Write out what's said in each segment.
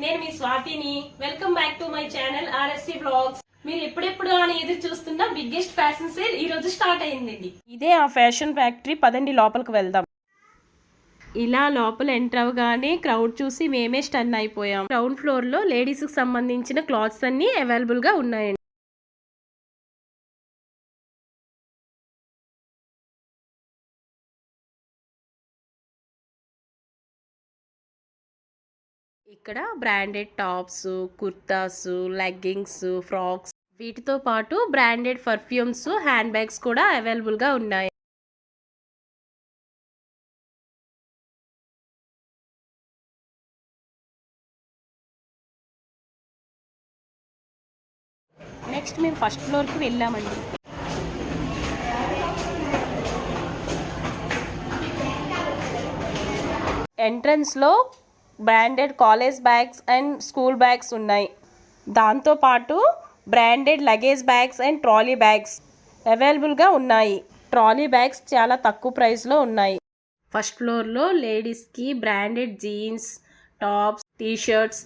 నేను మీ స్వాతిని. Welcome back to my channel RSC blogs. మీరు ఎప్పుడెప్పుడు అని ఎదురు చూస్తున్న బిగ్గెస్ట్ ఫ్యాషన్ సేల్ ఈ రోజు స్టార్ట్ అయిందండి. ఇదే ఆ ఫ్యాషన్ ఫ్యాక్టరీ. పదండి లోపలికి వెళ్దాం. ఇలా లోపల ఎంటర్ అవగానే క్రౌడ్ చూసి మేమే స్టన్ అయిపోయాం. గ్రౌండ్ ఫ్లోర్ లో లేడీస్ కి సంబంధించిన క్లాత్స్ అన్ని అవైలబుల్ గా ఉన్నాయండి. ఇక్కడ branded tops, kurtas, leggings, frocks, వీటితో పాటు బ్రాండెడ్ పర్ఫ్యూమ్స్, హ్యాండ్ బ్యాగ్స్ కూడా అవైలబుల్ గా ఉన్నాయి. నెక్స్ట్ మేము ఫస్ట్ ఫ్లోర్ కి వెళ్ళామండి. ఎంట్రన్స్ లో branded college bags and school bags ఉన్నాయి. దాంతోపాటు branded luggage bags and trolley bags అవైలబుల్గా ఉన్నాయి. ట్రాలీ బ్యాగ్స్ చాలా తక్కువ ప్రైస్లో ఉన్నాయి. ఫస్ట్ ఫ్లోర్లో లేడీస్కి branded jeans, tops, t-shirts,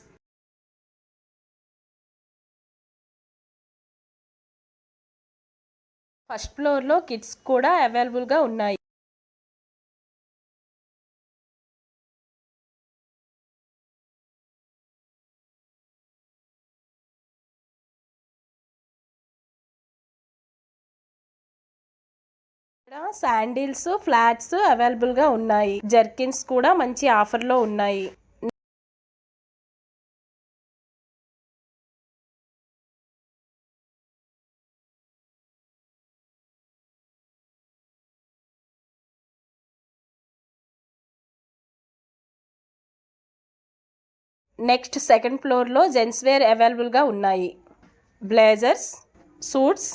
first ఫ్లోర్లో కిడ్స్ కూడా అవైలబుల్గా ఉన్నాయి. శాండిల్స్, ఫ్లాట్స్ అవైలబుల్ గా ఉన్నాయి. జర్కిన్స్ కూడా మంచి ఆఫర్ లో ఉన్నాయి. నెక్స్ట్ సెకండ్ ఫ్లోర్ లో జెంట్స్ వేర్ అవైలబుల్ గా ఉన్నాయి. బ్లేజర్స్, సూట్స్,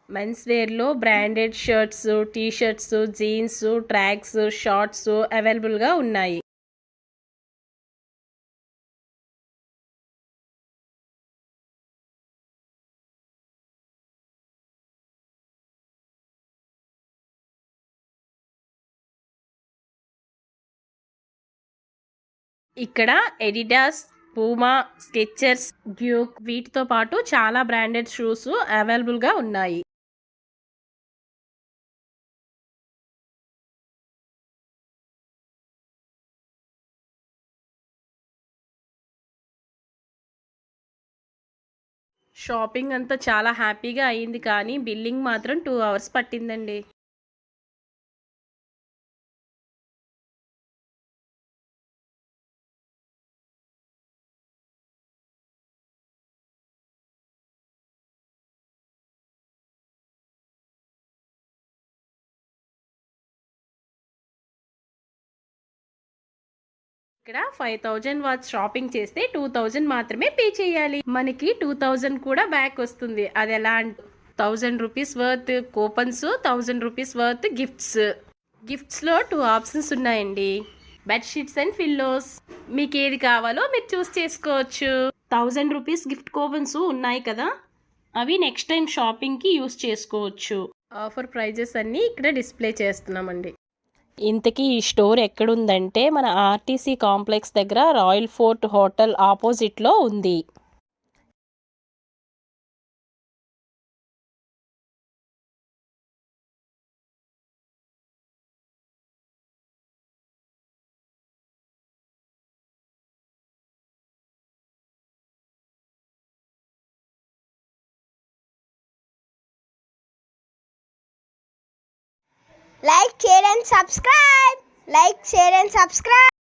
మెన్స్ వేర్లో branded shirts, t-shirts, jeans, tracks, shorts అవైలబుల్గా ఉన్నాయి. ఇక్కడ ఎడిడాస్, పూమా, స్కెచర్స్, డ్యూక్, వీటితో పాటు చాలా బ్రాండెడ్ షూస్ అవైలబుల్గా ఉన్నాయి. షాపింగ్ అంతా చాలా హ్యాపీగా అయింది, కానీ బిల్లింగ్ మాత్రం 2 hours పట్టిందండి. ఇక్కడ 5000 వాచ్ షాపింగ్ చేస్తే 2000 మాత్రమే పే చేయాలి. మనకి 2000 కూడా బ్యాక్ వస్తుంది. అది ఎలా అంటే 1000 rupees worth coupons, 1000 rupees worth gifts. గిఫ్ట్స్లో 2 ఆప్షన్స్ ఉన్నాయండి. Bedsheets and pillows. మీకు ఏది కావాలో మీరు చూస్ చేసుకోవచ్చు. 1000 రూపీస్ గిఫ్ట్ కూపన్స్ ఉన్నాయి కదా, అవి నెక్స్ట్ టైం షాపింగ్కి యూస్ చేసుకోవచ్చు. ఆఫర్ ప్రైజెస్ అన్నీ ఇక్కడ డిస్ప్లే చేస్తున్నామండి. ఇంతకీ ఈ స్టోర్ ఎక్కడుందంటే మన ఆర్టీసీ కాంప్లెక్స్ దగ్గర రాయల్ ఫోర్ట్ హోటల్ ఆపోజిట్లో ఉంది. Like, share and subscribe. Like, share and subscribe.